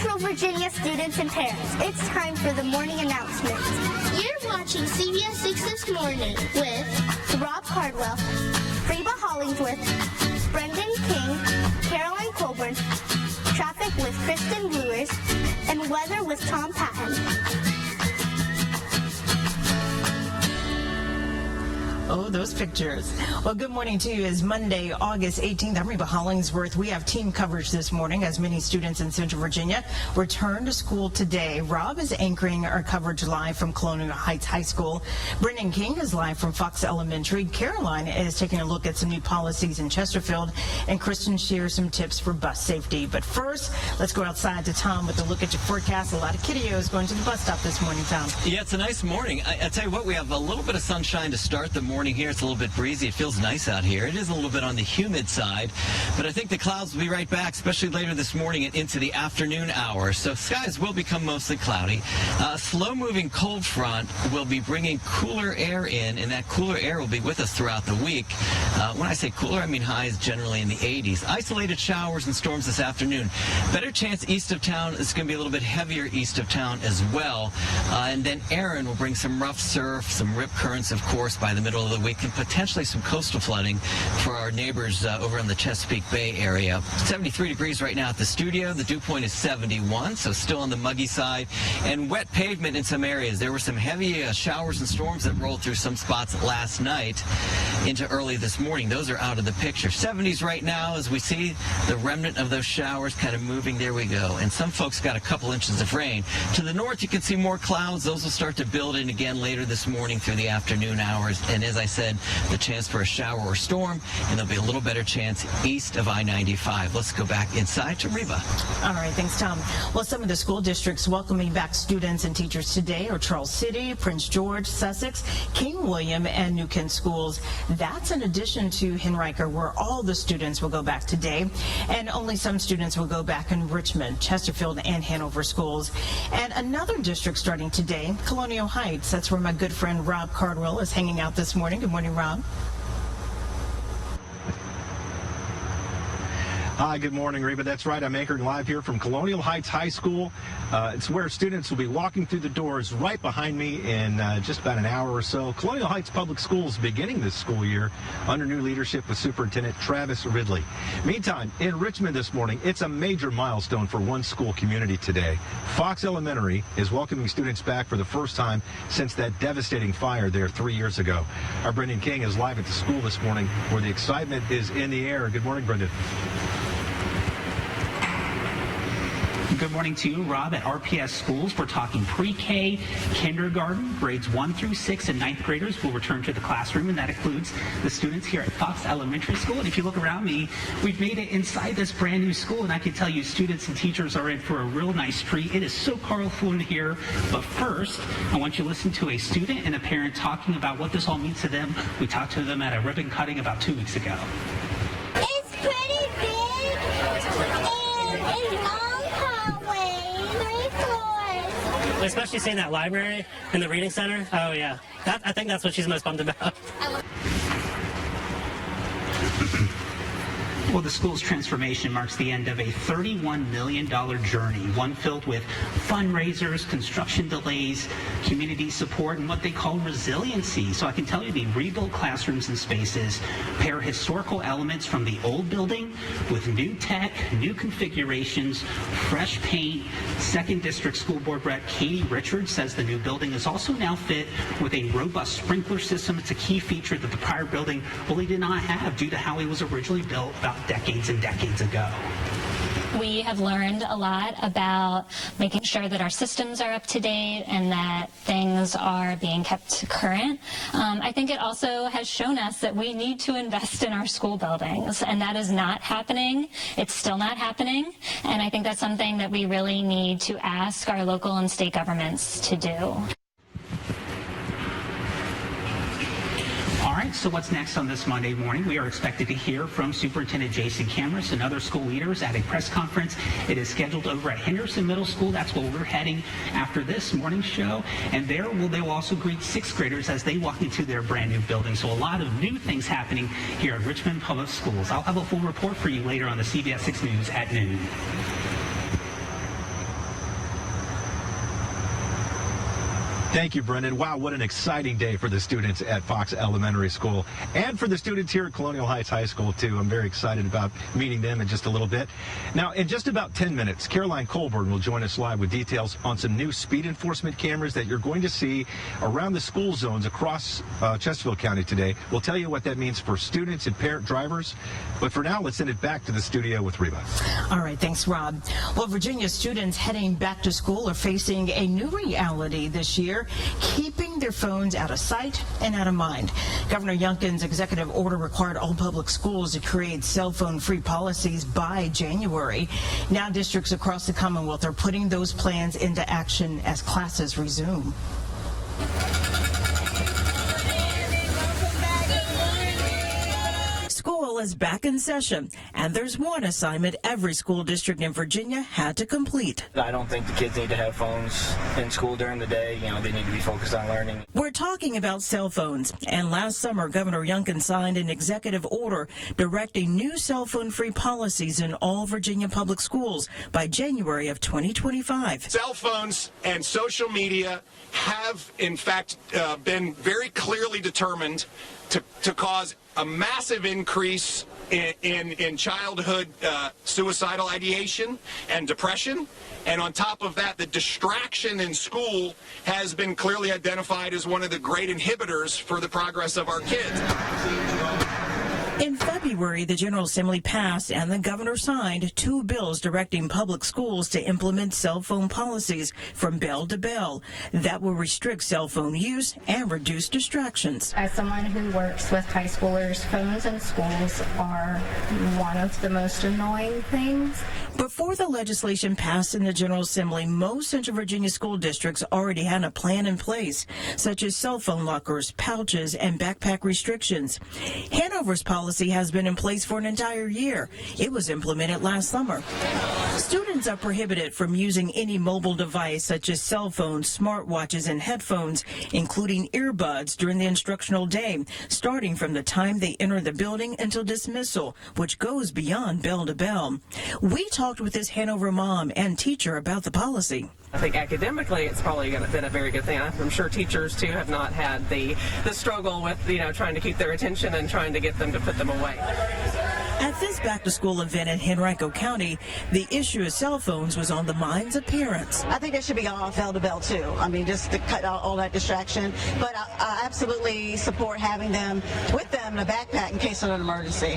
Central Virginia students and parents, it's time for the morning announcements. You're watching CBS 6 This Morning with Rob Cardwell, Reba Hollingsworth, Brendan King, Caroline Colburn, traffic with Kristen Brewers, and weather with Tom Patton. Oh, those pictures. Well, good morning to you. It's Monday, August 18th. I'm Reba Hollingsworth. We have team coverage this morning as many students in Central Virginia return to school today. Rob is anchoring our coverage live from Colonial Heights High School. Brendan King is live from Fox Elementary. Caroline is taking a look at some new policies in Chesterfield, and Kristen shares some tips for bus safety. But first, let's go outside to Tom with a look at your forecast. A lot of kiddios going to the bus stop this morning, Tom. Yeah, it's a nice morning. I tell you what, we have a little bit of sunshine to start the morning here. It's a little bit breezy. It feels nice out here. It is a little bit on the humid side, but I think the clouds will be right back, especially later this morning and into the afternoon hours. So skies will become mostly cloudy. A slow-moving cold front will be bringing cooler air in, and that cooler air will be with us throughout the week. When I say cooler, I mean highs generally in the 80s. Isolated showers and storms this afternoon. Better chance east of town. It's going to be a little bit heavier east of town as well. And then Aaron will bring some rough surf, some rip currents, of course, by the middle of the week, and potentially some coastal flooding for our neighbors over in the Chesapeake Bay area. 73 degrees right now at the studio. The dew point is 71, so still on the muggy side. And wet pavement in some areas. There were some heavy showers and storms that rolled through some spots last night into early this morning. Those are out of the picture. 70s right now as we see the remnant of those showers kind of moving. There we go. And some folks got a couple inches of rain. To the north, you can see more clouds. Those will start to build in again later this morning through the afternoon hours. And as I said, the chance for a shower or storm, and there'll be a little better chance east of I-95. Let's go back inside to Reba. All right, thanks, Tom. Well, some of the school districts welcoming back students and teachers today are Charles City, Prince George, Sussex, King William, and New Kent schools. That's in addition to Henriker, where all the students will go back today, and only some students will go back in Richmond, Chesterfield, and Hanover schools. And another district starting today, Colonial Heights. That's where my good friend Rob Cardwell is hanging out this morning. Good morning, Rob. Hi, good morning, Reba. That's right. I'm anchoring live here from Colonial Heights High School. It's where students will be walking through the doors right behind me in just about an hour or so. Colonial Heights Public Schools beginning this school year under new leadership with Superintendent Travis Ridley. Meantime, in Richmond this morning, it's a major milestone for one school community today. Fox Elementary is welcoming students back for the first time since that devastating fire there 3 years ago. Our Brendan King is live at the school this morning where the excitement is in the air. Good morning, Brendan. Good morning to you, Rob. At RPS schools, we're talking pre-K, kindergarten, grades 1 through 6, and 9th graders will return to the classroom, and that includes the students here at Fox Elementary School. And if you look around me, we've made it inside this brand new school, and I can tell you students and teachers are in for a real nice treat. It is so colorful in here. But first, I want you to listen to a student and a parent talking about what this all means to them. We talked to them at a ribbon cutting about 2 weeks ago. It's pretty big and it's long hallway, 3 floors. Especially seeing that library and the reading center. Oh yeah, I think that's what she's most bummed about. Well, the school's transformation marks the end of a $31 million journey, one filled with fundraisers, construction delays, community support, and what they call resiliency. So I can tell you the rebuilt classrooms and spaces pair historical elements from the old building with new tech, new configurations, fresh paint. 2nd District School Board Rep Katie Richards says the new building is also now fit with a robust sprinkler system. It's a key feature that the prior building really did not have due to how it was originally built about decades and decades ago. We have learned a lot about making sure that our systems are up to date and that things are being kept current. I think it also has shown us that we need to invest in our school buildings, and that is not happening. It's still not happening, and I think that's something that we really need to ask our local and state governments to do. All right, so what's next on this Monday morning? We are expected to hear from Superintendent Jason Cameron and other school leaders at a press conference. It is scheduled over at Henderson Middle School. That's where we're heading after this morning show. And they will also greet 6th graders as they walk into their brand new building. So a lot of new things happening here at Richmond Public Schools. I'll have a full report for you later on the CBS 6 News at noon. Thank you, Brendan. Wow, what an exciting day for the students at Fox Elementary School and for the students here at Colonial Heights High School, too. I'm very excited about meeting them in just a little bit. Now, in just about 10 minutes, Caroline Colburn will join us live with details on some new speed enforcement cameras that you're going to see around the school zones across Chesterfield County today. We'll tell you what that means for students and parent drivers. But for now, let's send it back to the studio with Reba. All right, thanks, Rob. Well, Virginia students heading back to school are facing a new reality this year, keeping their phones out of sight and out of mind. Governor Youngkin's executive order required all public schools to create cell phone-free policies by January. Now districts across the Commonwealth are putting those plans into action as classes resume. School is back in session, and there's one assignment every school district in Virginia had to complete. I don't think the kids need to have phones in school during the day. You know, they need to be focused on learning. We're talking about cell phones, and last summer, Governor Youngkin signed an executive order directing new cell phone-free policies in all Virginia public schools by January of 2025. Cell phones and social media have, in fact, been very clearly determined to cause a massive increase in childhood suicidal ideation and depression. And on top of that, the distraction in school has been clearly identified as one of the great inhibitors for the progress of our kids. In February, the General Assembly passed and the governor signed 2 bills directing public schools to implement cell phone policies from bell to bell that will restrict cell phone use and reduce distractions. As someone who works with high schoolers, phones in schools are one of the most annoying things. Before the legislation passed in the General Assembly, most Central Virginia school districts already had a plan in place, such as cell phone lockers, pouches, and backpack restrictions. Hanover's policy has been in place for an entire year. It was implemented last summer. Students are prohibited from using any mobile device such as cell phones, smartwatches, and headphones, including earbuds during the instructional day, starting from the time they enter the building until dismissal, which goes beyond bell to bell. We talked with this Hanover mom and teacher about the policy. I think academically it's probably been a very good thing. I'm sure teachers too have not had the struggle with, trying to keep their attention and trying to get them to put them away. At this back-to-school event in Henrico County, the issue of cell phones was on the minds of parents. I think they should be off bell to bell too. I mean, just to cut out all that distraction. But I absolutely support having them with them in a backpack in case of an emergency.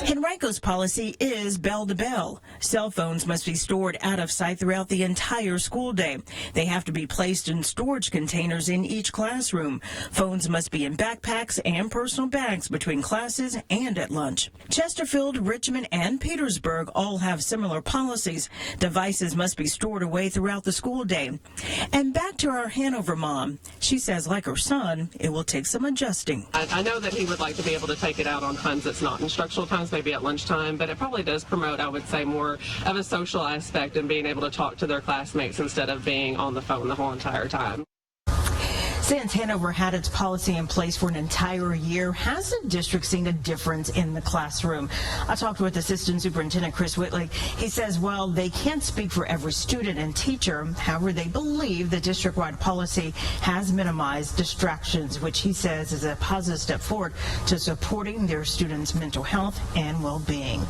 Henrico's policy is bell to bell. Cell phones must be stored out of sight throughout the entire school day. They have to be placed in storage containers in each classroom. Phones must be in backpacks and personal bags between classes and at lunch. Chesterfield, Richmond, and Petersburg all have similar policies. Devices must be stored away throughout the school day. And back to our Hanover mom. She says, like her son, it will take some adjusting. I know that he would like to be able to take it out on times that's not instructional times, maybe at lunchtime, but it probably does promote, I would say, more of a social aspect and being able to talk to their classmates instead of being on the phone the whole entire time. Since Hanover had its policy in place for an entire year, has the district seen a difference in the classroom? I talked with Assistant Superintendent Chris Whitley. He says, well, they can't speak for every student and teacher. However, they believe the district-wide policy has minimized distractions, which he says is a positive step forward to supporting their students' mental health and well-being.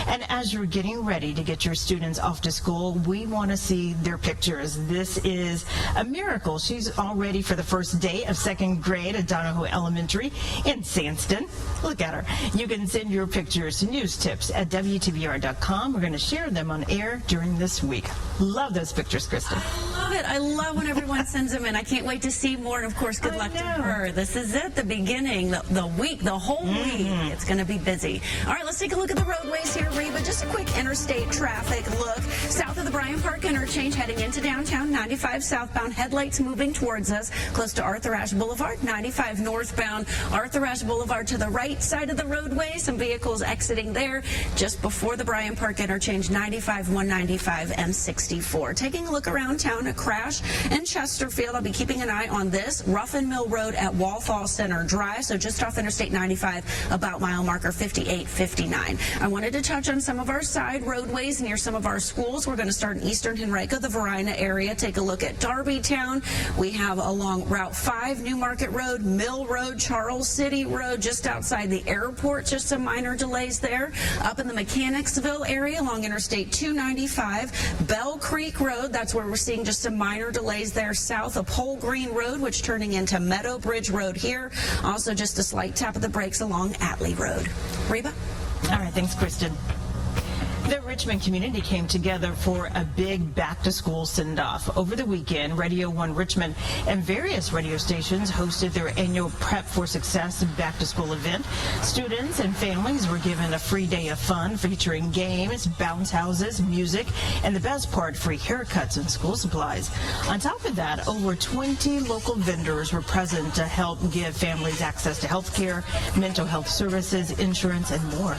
And as you're getting ready to get your students off to school, we want to see their pictures. This is a miracle. She's all ready for the first day of second grade at Donahoe Elementary in Sandston. Look at her. You can send your pictures to newstips@WTVR.com. We're going to share them on air during this week. Love those pictures, Kristen. I love it. I love when everyone sends them in. I can't wait to see more. And, of course, good luck to her. This is it, the beginning, the week, the whole week. It's going to be busy. All right, let's take a look at the roadways here, Reba. Just a quick interstate traffic look. South of the Bryant Park interchange heading into downtown, 95 southbound, headlights moving towards us close to Arthur Ashe Boulevard, 95 northbound, Arthur Ashe Boulevard to the right side of the roadway. Some vehicles exiting there just before the Bryant Park interchange, 95, 195, M64. Taking a look around town, a crash in Chesterfield. I'll be keeping an eye on this. Ruffin Mill Road at Walthall Center Drive, so just off Interstate 95, about mile marker 5859. I wanted to touch on some of of our side roadways near some of our schools. We're going to start in eastern Henrico, the Varina area. Take a look at Darbytown. We have along Route 5, New Market Road, Mill Road, Charles City Road, just outside the airport, just some minor delays there. Up in the Mechanicsville area along Interstate 295, Bell Creek Road, that's where we're seeing just some minor delays there south of Pole Green Road, which turning into Meadow Bridge Road here. Also just a slight tap of the brakes along Atlee Road. Reba? All right, thanks, Kristen. The Richmond community came together for a big back-to-school send-off. Over the weekend, Radio 1 Richmond and various radio stations hosted their annual Prep for Success back-to-school event. Students and families were given a free day of fun featuring games, bounce houses, music, and the best part, free haircuts and school supplies. On top of that, over 20 local vendors were present to help give families access to health care, mental health services, insurance, and more.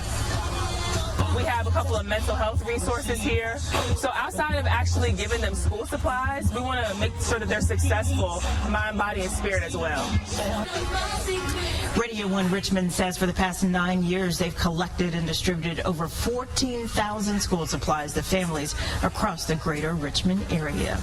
We have a couple of mental health resources here. So outside of actually giving them school supplies, we want to make sure that they're successful, mind, body, and spirit as well. Radio 1 Richmond says for the past 9 years, they've collected and distributed over 14,000 school supplies to families across the greater Richmond area.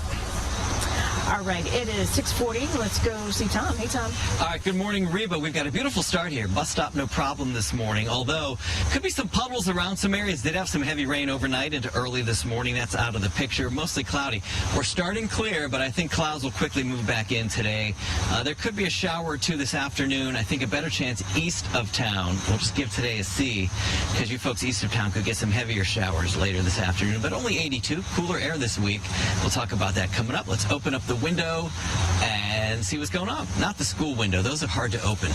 All right, it is 6:40. Let's go see Tom. Hey, Tom. All right, good morning, Reba. We've got a beautiful start here. Bus stop, no problem this morning, although could be some puddles around some areas. Did have some heavy rain overnight into early this morning. That's out of the picture. Mostly cloudy. We're starting clear, but I think clouds will quickly move back in today. There could be a shower or two this afternoon. I think a better chance east of town. We'll just give today a C, because you folks east of town could get some heavier showers later this afternoon, but only 82. Cooler air this week. We'll talk about that coming up. Let's open up the window and see what's going on. Not the school window. Those are hard to open.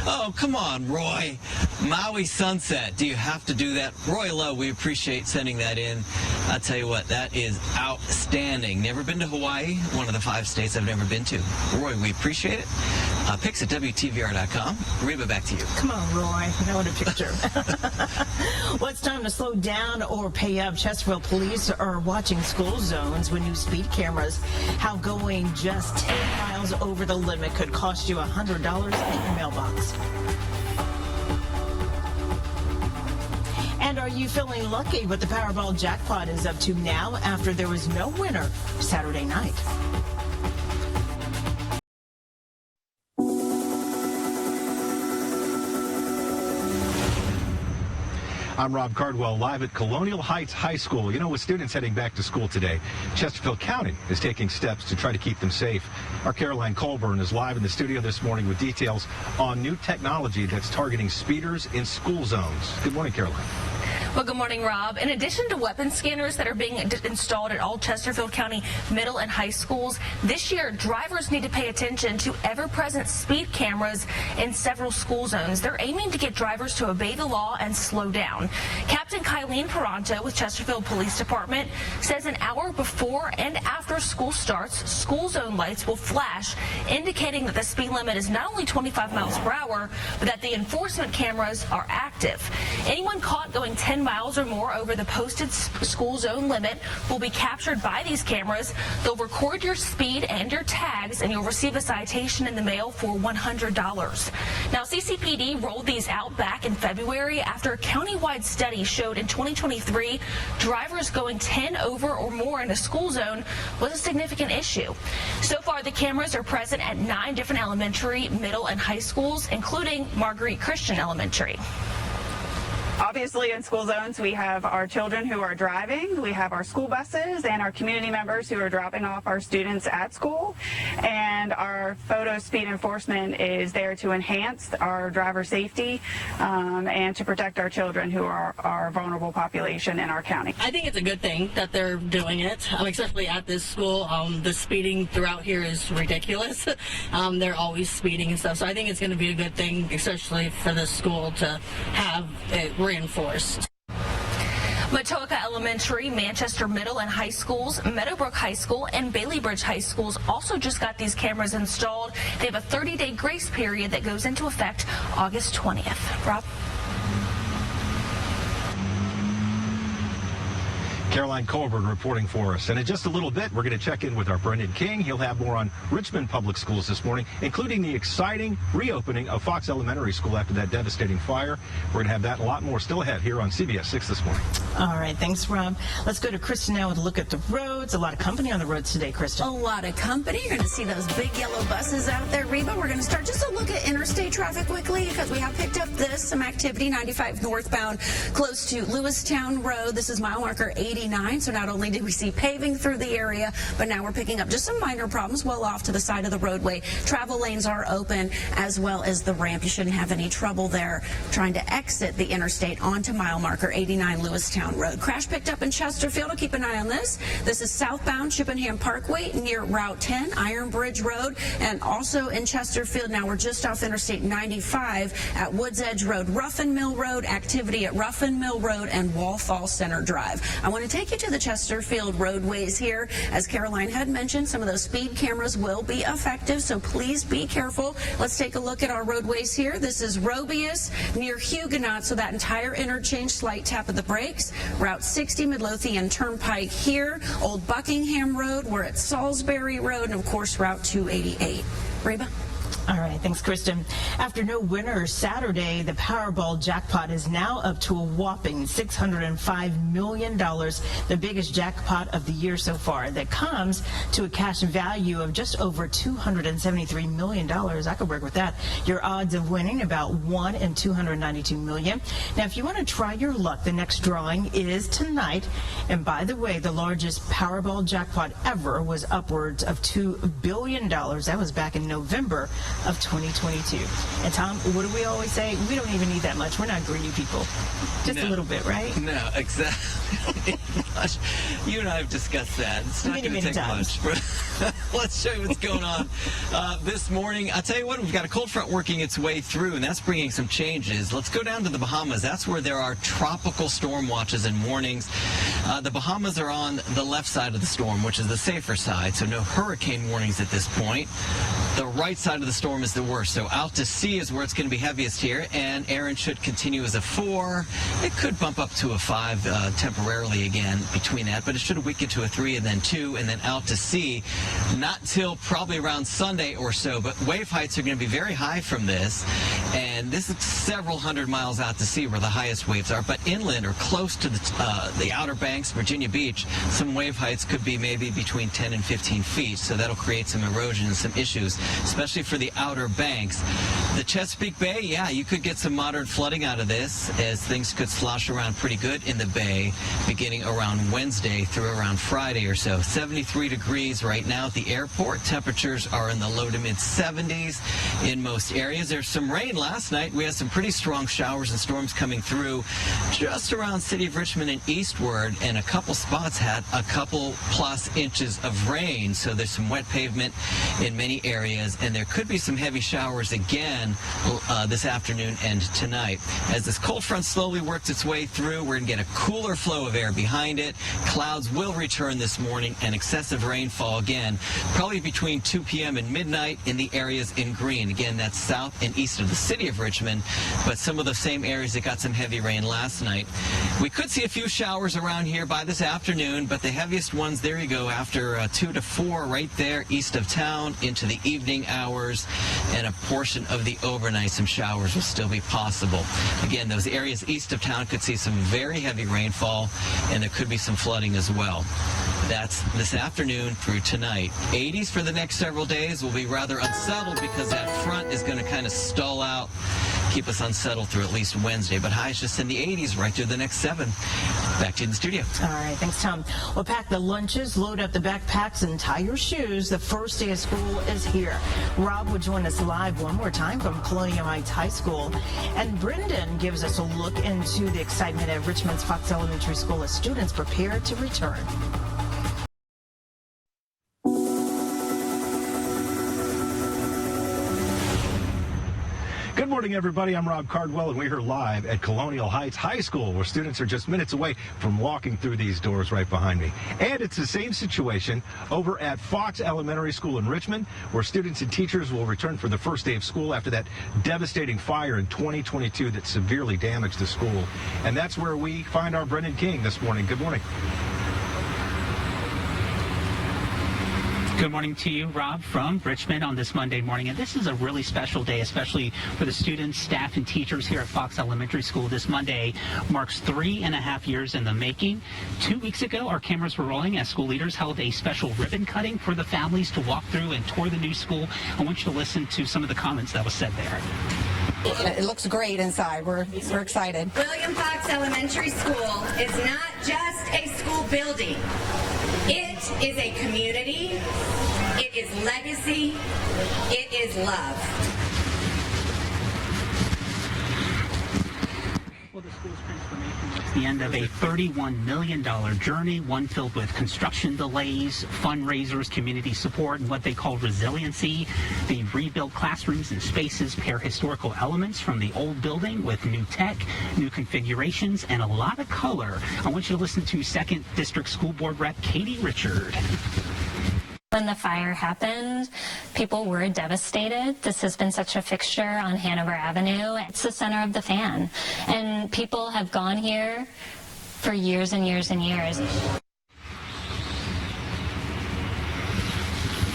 Oh, come on, Roy. Maui sunset. Do you have to do that? Roy Lowe, we appreciate sending that in. I'll tell you what, that is outstanding. Never been to Hawaii, one of the 5 states I've never been to. Roy, we appreciate it. Pics at WTVR.com. Reba, back to you. Come on, Roy. I want a picture. Well, it's time to slow down or pay up. Chesterfield police are watching school zones with new speed cameras. How going just 10 miles over the limit could cost you $100 in your mailbox. And are you feeling lucky what the Powerball jackpot is up to now after there was no winner Saturday night? I'm Rob Cardwell, live at Colonial Heights High School. You know, with students heading back to school today, Chesterfield County is taking steps to try to keep them safe. Our Caroline Colburn is live in the studio this morning with details on new technology that's targeting speeders in school zones. Good morning, Caroline. Well, good morning, Rob. In addition to weapon scanners that are being installed at all Chesterfield County middle and high schools, this year drivers need to pay attention to ever-present speed cameras in several school zones. They're aiming to get drivers to obey the law and slow down. Captain Kylene Peranto with Chesterfield Police Department says an hour before and after school starts, school zone lights will flash, indicating that the speed limit is not only 25 miles per hour, but that the enforcement cameras are active. Anyone caught going 10 miles or more over the posted school zone limit will be captured by these cameras. They'll record your speed and your tags, and you'll receive a citation in the mail for $100. Now, CCPD rolled these out back in February after a countywide study showed in 2023 drivers going 10 over or more in a school zone was a significant issue. So far, the cameras are present at 9 different elementary, middle, and high schools, including Marguerite Christian Elementary. Obviously, in school zones, we have our children who are driving, we have our school buses, and our community members who are dropping off our students at school. And our photo speed enforcement is there to enhance our driver safety and to protect our children who are our vulnerable population in our county. I think it's a good thing that they're doing it, especially at this school. The speeding throughout here is ridiculous. They're always speeding and stuff, so I think it's going to be a good thing, especially for the school to have it reinforced. Matoaka Elementary, Manchester Middle and High Schools, Meadowbrook High School, and Bailey Bridge High Schools also just got these cameras installed. They have a 30-day grace period that goes into effect August 20th. Rob? Caroline Colburn reporting for us. And in just a little bit, we're going to check in with our Brendan King. He'll have more on Richmond Public Schools this morning, including the exciting reopening of Fox Elementary School after that devastating fire. We're going to have that and a lot more still ahead here on CBS 6 this morning. All right. Thanks, Rob. Let's go to Kristen now with a look at the roads. A lot of company on the roads today, Kristen. A lot of company. You're going to see those big yellow buses out there, Reba. We're going to start just a look at interstate traffic quickly because we have picked up some activity, 95 northbound close to Lewistown Road. This is mile marker 89. So not only did we see paving through the area, but now we're picking up just some minor problems well off to the side of the roadway. Travel lanes are open as well as the ramp. You shouldn't have any trouble there trying to exit the interstate onto mile marker 89 Lewistown Road. Crash picked up in Chesterfield. I'll keep an eye on this. This is southbound Chippenham Parkway near Route 10, Iron Bridge Road, and also in Chesterfield. Now we're just off Interstate 95 at Woods Edge Road, Ruffin Mill Road, activity at Ruffin Mill Road and Wallfall Center Drive. I want to take you to the Chesterfield roadways here. As Caroline had mentioned, some of those speed cameras will be effective, so please be careful. Let's take a look at our roadways here. This is Robius near Huguenot, so that entire interchange, slight tap of the brakes. Route 60 Midlothian Turnpike here. Old Buckingham Road, we're at Salisbury Road, and of course Route 288. Reba? All right, thanks, Kristen. After no winner Saturday, the Powerball jackpot is now up to a whopping $605 million, the biggest jackpot of the year so far. That comes to a cash value of just over $273 million. I could work with that. Your odds of winning about 1 in 292 million. Now, if you want to try your luck, the next drawing is tonight. And by the way, the largest Powerball jackpot ever was upwards of $2 billion. That was back in November of 2022. And Tom, what do we always say? We don't even need that much. We're not greedy people. Just a little bit, right? No, exactly. You and I have discussed that. It's not going to take much. Let's show you what's going on this morning. I'll tell you what, we've got a cold front working its way through, and that's bringing some changes. Let's go down to the Bahamas. That's where there are tropical storm watches and warnings. The Bahamas are on the left side of the storm, which is the safer side, so no hurricane warnings at this point. The right side of the storm is the worst, so out to sea is where it's going to be heaviest here, and Aaron should continue as a 4. It could bump up to a 5 temporarily again between that, but it should weaken to a 3 and then 2, and then out to sea, not till probably around Sunday or so, but wave heights are going to be very high from this, and this is several hundred miles out to sea where the highest waves are, but inland or close to the Outer Banks, Virginia Beach, some wave heights could be maybe between 10 and 15 feet, so that'll create some erosion and some issues, especially for the Outer Banks. The Chesapeake Bay, yeah, you could get some moderate flooding out of this as things could slosh around pretty good in the bay beginning around Wednesday through around Friday or so. 73 degrees right now at the airport. Temperatures are in the low to mid 70s in most areas. There's some rain last night. We had some pretty strong showers and storms coming through just around City of Richmond and eastward, and a couple spots had a couple plus inches of rain, so there's some wet pavement in many areas, and there could be some heavy showers again this afternoon and tonight. As this cold front slowly works its way through, we're going to get a cooler flow of air behind it. Clouds will return this morning, and excessive rainfall again, probably between 2 p.m. and midnight in the areas in green. Again, that's south and east of the city of Richmond, but some of the same areas that got some heavy rain last night. We could see a few showers around here by this afternoon, but the heaviest ones, there you go, after 2 to 4 right there east of town into the evening hours, and a portion of the overnight, some showers will still be possible. Again, those areas east of town could see some very heavy rainfall, and there could be some flooding as well. That's this afternoon through tonight. 80s for the next several days will be rather unsettled because that front is going to kind of stall out, keep us unsettled through at least Wednesday, but highs just in the 80s right through the next 7. Back to you in the studio. All right, thanks, Tom. Well, pack the lunches, load up the backpacks, and tie your shoes. The first day of school is here. Rob will join us live one more time from Colonial Heights High School, and Brendan gives us a look into the excitement at Richmond's Fox Elementary School as students prepare to return. Good morning, everybody. I'm Rob Cardwell, and we're here live at Colonial Heights High School, where students are just minutes away from walking through these doors right behind me. And it's the same situation over at Fox Elementary School in Richmond, where students and teachers will return for the first day of school after that devastating fire in 2022 that severely damaged the school. And that's where we find our Brendan King this morning. Good morning. Good morning to you, Rob, from Richmond on this Monday morning. And this is a really special day, especially for the students, staff, and teachers here at Fox Elementary School. This Monday marks 3.5 years in the making. 2 weeks ago, our cameras were rolling as school leaders held a special ribbon cutting for the families to walk through and tour the new school. I want you to listen to some of the comments that was said there. It looks great inside. We're excited. William Fox Elementary School is not just a school building. It is a community. It is legacy. It is love. Well, the school's transformation marks the end of a $31 million journey, one filled with construction delays, fundraisers, community support, and what they call resiliency. The rebuilt classrooms and spaces pair historical elements from the old building with new tech, new configurations, and a lot of color. I want you to listen to 2nd District School Board Rep Katie Richard. When the fire happened, people were devastated. This has been such a fixture on Hanover Avenue. It's the center of the fan. And people have gone here for years and years and years.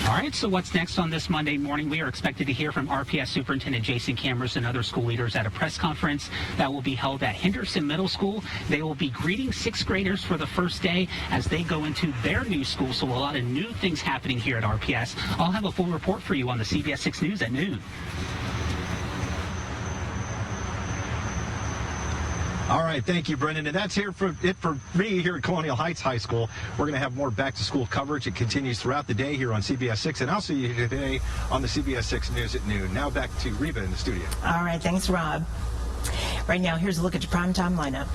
All right, so what's next on this Monday morning? We are expected to hear from RPS Superintendent Jason Cameras and other school leaders at a press conference that will be held at Henderson Middle School. They will be greeting 6th graders for the first day as they go into their new school. So a lot of new things happening here at RPS. I'll have a full report for you on the CBS 6 News at noon. All right, thank you, Brendan. And that's it for me here at Colonial Heights High School. We're going to have more back-to-school coverage. It continues throughout the day here on CBS 6, and I'll see you today on the CBS 6 News at noon. Now back to Reba in the studio. All right, thanks, Rob. Right now, here's a look at your primetime lineup.